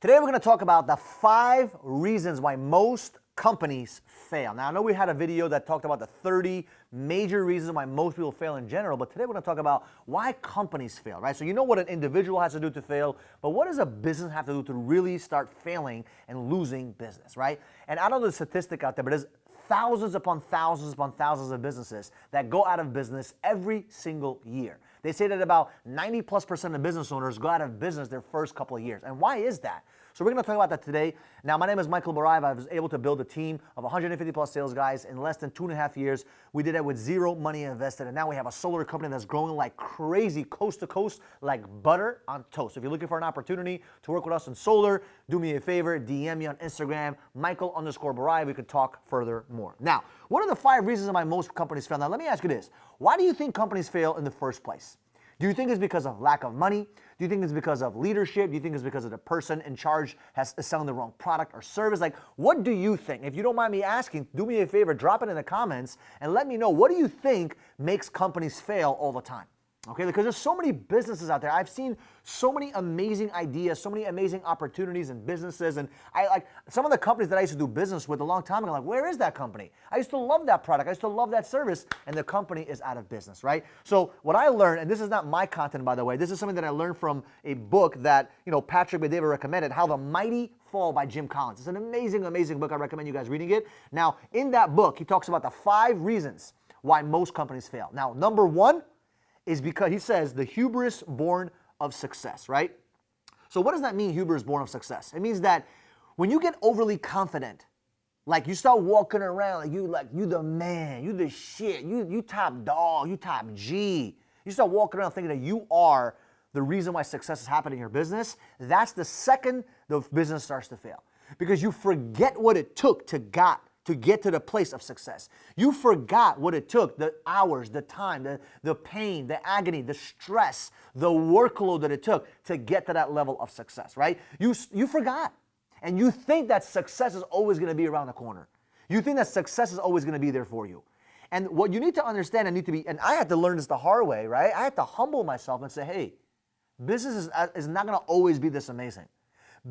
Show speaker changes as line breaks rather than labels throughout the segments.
Today we're going to talk about the 5 reasons why most companies fail. Now I know we had a video that talked about the 30 major reasons why most people fail in general, but today we're going to talk about why companies fail, right? So you know what an individual has to do to fail, but what does a business have to do to really start failing and losing business, right? And I don't know the statistic out there, but there's thousands upon thousands upon thousands of businesses that go out of business every single year. They say that about 90+% of business owners go out of business their first couple of years. And why is that? So we're going to talk about that today. Now, my name is Michael Barayev. I was able to build a team of 150 plus sales guys in less than 2.5 years. We did it with zero money invested. And now we have a solar company that's growing like crazy, coast to coast, like butter on toast. If you're looking for an opportunity to work with us in solar, do me a favor, DM me on Instagram, Michael_Barayev. We could talk further more. Now, what are the 5 reasons why most companies fail? Now, let me ask you this. Why do you think companies fail in the first place? Do you think it's because of lack of money? Do you think it's because of leadership? Do you think it's because of the person in charge is selling the wrong product or service? Like, what do you think? If you don't mind me asking, do me a favor, drop it in the comments and let me know, what do you think makes companies fail all the time? Okay, because there's so many businesses out there. I've seen so many amazing ideas, so many amazing opportunities in businesses. And I like some of the companies that I used to do business with a long time ago, like, where is that company? I used to love that product. I used to love that service, and the company is out of business, right? So what I learned, and this is not my content, by the way, this is something that I learned from a book that, Patrick David recommended, How the Mighty Fall by Jim Collins. It's an amazing, amazing book. I recommend you guys reading it. Now, in that book, he talks about the 5 reasons why most companies fail. Now, number 1, is because he says the hubris born of success, right? So what does that mean, hubris born of success? It means that when you get overly confident, like you start walking around like you the man, you the shit, you top dog, you top G. You start walking around thinking that you are the reason why success is happening in your business. That's the second the business starts to fail. Because you forget what it took to get to the place of success. You forgot what it took, the hours, the time, the pain, the agony, the stress, the workload that it took to get to that level of success, right? You forgot. And you think that success is always going to be around the corner. You think that success is always going to be there for you. And what you need to understand and I had to learn this the hard way, right? I had to humble myself and say, hey, business is not going to always be this amazing.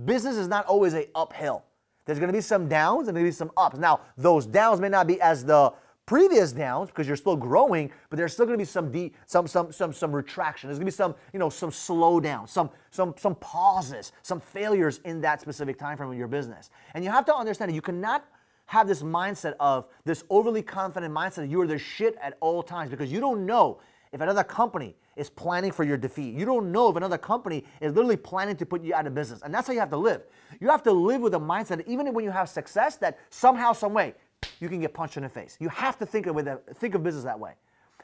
Business is not always an uphill. There's going to be some downs and maybe some ups. Now, those downs may not be as the previous downs because you're still growing, but there's still going to be some retraction. There's going to be some slowdown, some pauses, some failures in that specific time frame of your business. And you have to understand that you cannot have this mindset of this overly confident mindset that you are the shit at all times, because you don't know if another company is planning for your defeat. You don't know if another company is literally planning to put you out of business. And that's how you have to live. You have to live with a mindset that even when you have success, that somehow, some way, you can get punched in the face. You have to think of business that way.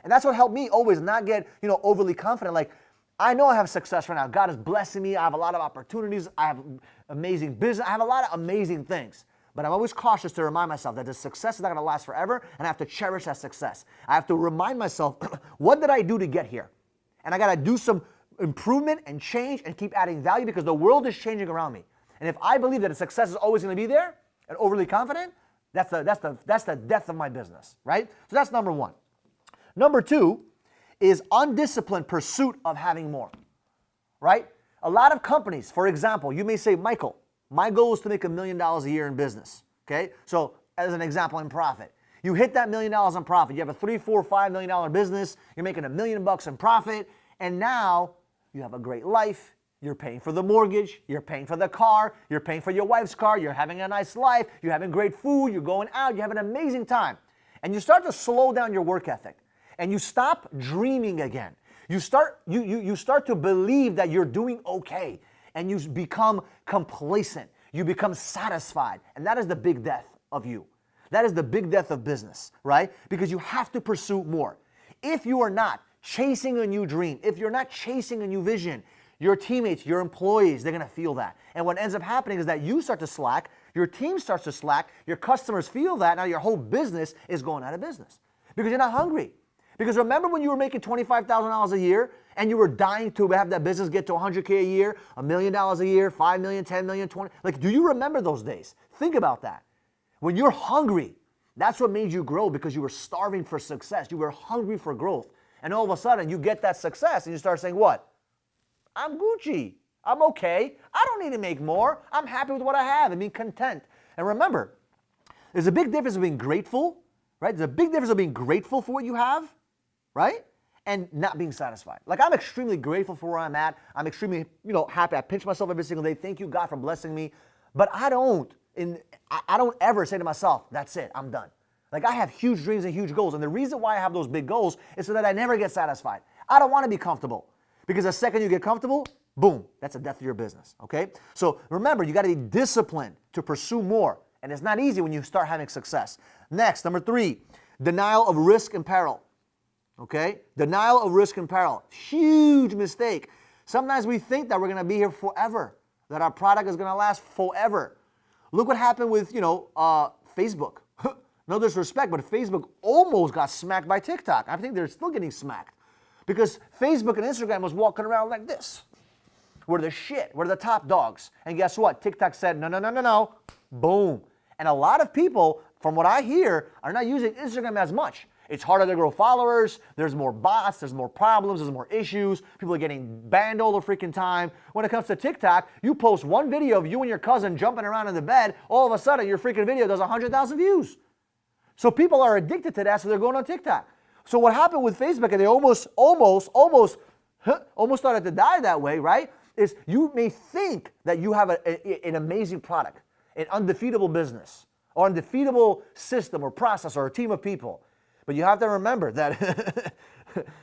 And that's what helped me always not get, overly confident. Like, I know I have success right now. God is blessing me. I have a lot of opportunities. I have amazing business. I have a lot of amazing things. But I'm always cautious to remind myself that the success is not going to last forever, and I have to cherish that success. I have to remind myself, what did I do to get here? And I got to do some improvement and change and keep adding value, because the world is changing around me. And if I believe that the success is always going to be there and overly confident, that's the death of my business, right? So that's number 1. Number 2 is undisciplined pursuit of having more, right? A lot of companies, for example, you may say, Michael, my goal is to make $1 million a year in business, okay? So as an example, in profit. You hit that $1 million in profit. You have a $3, $4, $5 million business. You're making $1 million in profit. And now you have a great life. You're paying for the mortgage. You're paying for the car. You're paying for your wife's car. You're having a nice life. You're having great food. You're going out. You have an amazing time. And you start to slow down your work ethic. And you stop dreaming again. You start to believe that you're doing okay. And you become complacent. You become satisfied. And that is the big death of you. That is the big death of business, right? Because you have to pursue more. If you are not chasing a new dream, if you're not chasing a new vision, your teammates, your employees, they're going to feel that. And what ends up happening is that you start to slack, your team starts to slack, your customers feel that, now your whole business is going out of business because you're not hungry. Because remember when you were making $25,000 a year and you were dying to have that business get to $100K a year, $1 million a year, $5 million, $10 million, $20 million? Like, do you remember those days? Think about that. When you're hungry, that's what made you grow, because you were starving for success. You were hungry for growth. And all of a sudden, you get that success and you start saying, what? I'm Gucci. I'm okay. I don't need to make more. I'm happy with what I have and being content. And remember, there's a big difference between grateful, right? There's a big difference of being grateful for what you have, right? And not being satisfied. Like, I'm extremely grateful for where I'm at. I'm extremely, happy. I pinch myself every single day. Thank you, God, for blessing me. But I don't ever say to myself, that's it, I'm done. Like, I have huge dreams and huge goals. And the reason why I have those big goals is so that I never get satisfied. I don't want to be comfortable. Because the second you get comfortable, boom, that's the death of your business, okay? So remember, you got to be disciplined to pursue more. And it's not easy when you start having success. Next, number 3, denial of risk and peril. Okay? Denial of risk and peril. Huge mistake. Sometimes we think that we're going to be here forever, that our product is going to last forever. Look what happened with, Facebook. No disrespect, but Facebook almost got smacked by TikTok. I think they're still getting smacked because Facebook and Instagram was walking around like this. We're the shit. We're the top dogs. And guess what? TikTok said, no. Boom. And a lot of people, from what I hear, are not using Instagram as much. It's harder to grow followers. There's more bots. There's more problems. There's more issues. People are getting banned all the freaking time. When it comes to TikTok, you post one video of you and your cousin jumping around in the bed. All of a sudden, your freaking video does 100,000 views. So people are addicted to that, so they're going on TikTok. So what happened with Facebook, and they almost started to die that way, right? Is you may think that you have an amazing product, an undefeatable business, or undefeatable system or process or a team of people. But you have to remember that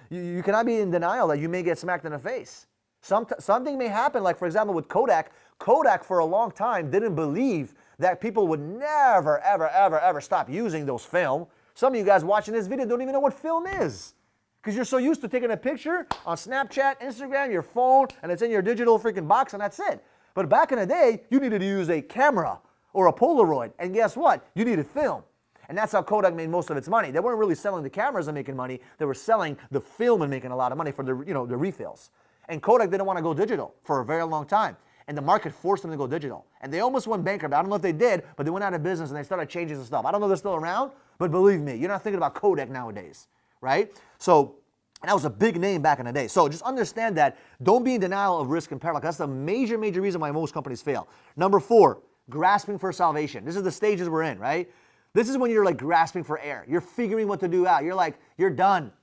you cannot be in denial that you may get smacked in the face. Something may happen, like for example with Kodak. Kodak for a long time didn't believe that people would never, ever stop using those film. Some of you guys watching this video don't even know what film is. Because you're so used to taking a picture on Snapchat, Instagram, your phone, and it's in your digital freaking box and that's it. But back in the day, you needed to use a camera or a Polaroid. And guess what? You needed film. And that's how Kodak made most of its money. They weren't really selling the cameras and making money. They were selling the film and making a lot of money for the refills. And Kodak didn't want to go digital for a very long time. And the market forced them to go digital. And they almost went bankrupt. I don't know if they did, but they went out of business and they started changing some stuff. I don't know if they're still around, but believe me, you're not thinking about Kodak nowadays, right? So that was a big name back in the day. So just understand that. Don't be in denial of risk and peril. That's the major reason why most companies fail. Number 4, grasping for salvation. This is the stages we're in, right? This is when you're like grasping for air. You're figuring what to do out. You're like, you're done.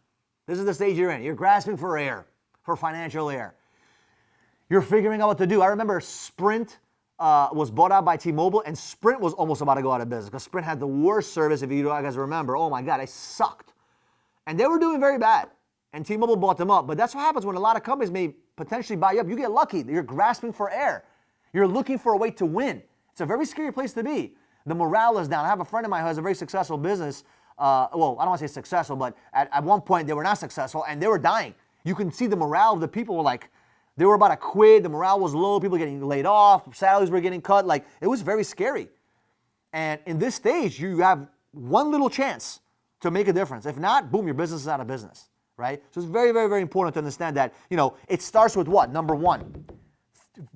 This is the stage you're in. You're grasping for air, for financial air. You're figuring out what to do. I remember Sprint was bought out by T-Mobile, and Sprint was almost about to go out of business because Sprint had the worst service, if you guys remember. Oh my God, they sucked. And they were doing very bad. And T-Mobile bought them up. But that's what happens when a lot of companies may potentially buy you up. You get lucky. You're grasping for air. You're looking for a way to win. It's a very scary place to be. The morale is down. I have a friend of mine who has a very successful business. Well, I don't want to say successful, but at one point they were not successful and they were dying. You can see the morale of the people were like, they were about to quit. The morale was low. People were getting laid off. Salaries were getting cut. Like, it was very scary. And in this stage, you have one little chance to make a difference. If not, boom, your business is out of business, right? So it's very, very, very important to understand that, it starts with what? Number 1,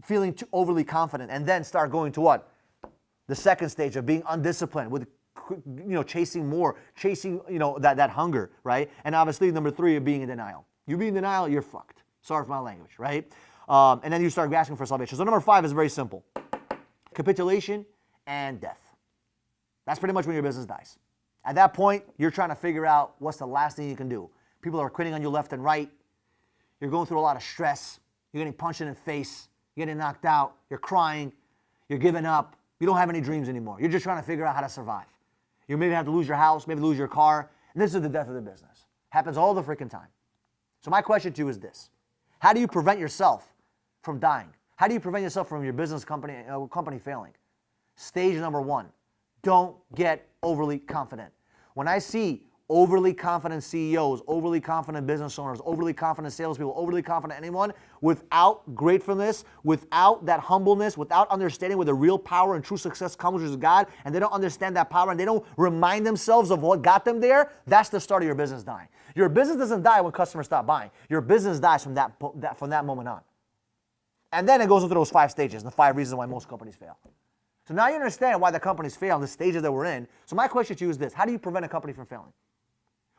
feeling too overly confident, and then start going to what? The second stage of being undisciplined, with chasing more, chasing that hunger, right? And obviously number 3 of being in denial. You be in denial, you're fucked. Sorry for my language, right? And then you start grasping for salvation. So number 5 is very simple: capitulation and death. That's pretty much when your business dies. At that point, you're trying to figure out what's the last thing you can do. People are quitting on you left and right. You're going through a lot of stress. You're getting punched in the face. You're getting knocked out. You're crying. You're giving up. You don't have any dreams anymore. You're just trying to figure out how to survive. You maybe have to lose your house, maybe lose your car. And this is the death of the business. Happens all the freaking time. So my question to you is this: how do you prevent yourself from dying? How do you prevent yourself from your business company failing? Stage number 1, don't get overly confident. When I see overly confident CEOs, overly confident business owners, overly confident salespeople, overly confident anyone, without gratefulness, without that humbleness, without understanding where the real power and true success comes, which is God, and they don't understand that power and they don't remind themselves of what got them there, that's the start of your business dying. Your business doesn't die when customers stop buying. Your business dies from that moment on. And then it goes into those 5 stages, the 5 reasons why most companies fail. So now you understand why the companies fail, the stages that we're in. So my question to you is this: how do you prevent a company from failing?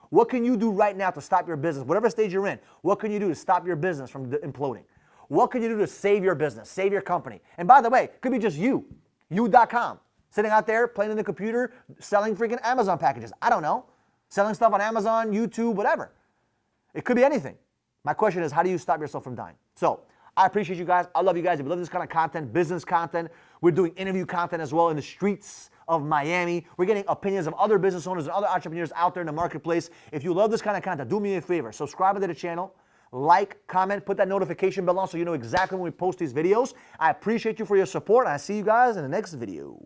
What can you do right now to stop your business? Whatever stage you're in, what can you do to stop your business from imploding? What can you do to save your business, save your company? And by the way, it could be just you.com, sitting out there playing on the computer, selling freaking Amazon packages. I don't know. Selling stuff on Amazon, YouTube, whatever. It could be anything. My question is, how do you stop yourself from dying? So I appreciate you guys. I love you guys. If you love this kind of content, business content, we're doing interview content as well in the streets of Miami. We're getting opinions of other business owners and other entrepreneurs out there in the marketplace. If you love this kind of content, do me a favor. Subscribe to the channel. Like, comment, put that notification bell on so you know exactly when we post these videos. I appreciate you for your support, and I see you guys in the next video.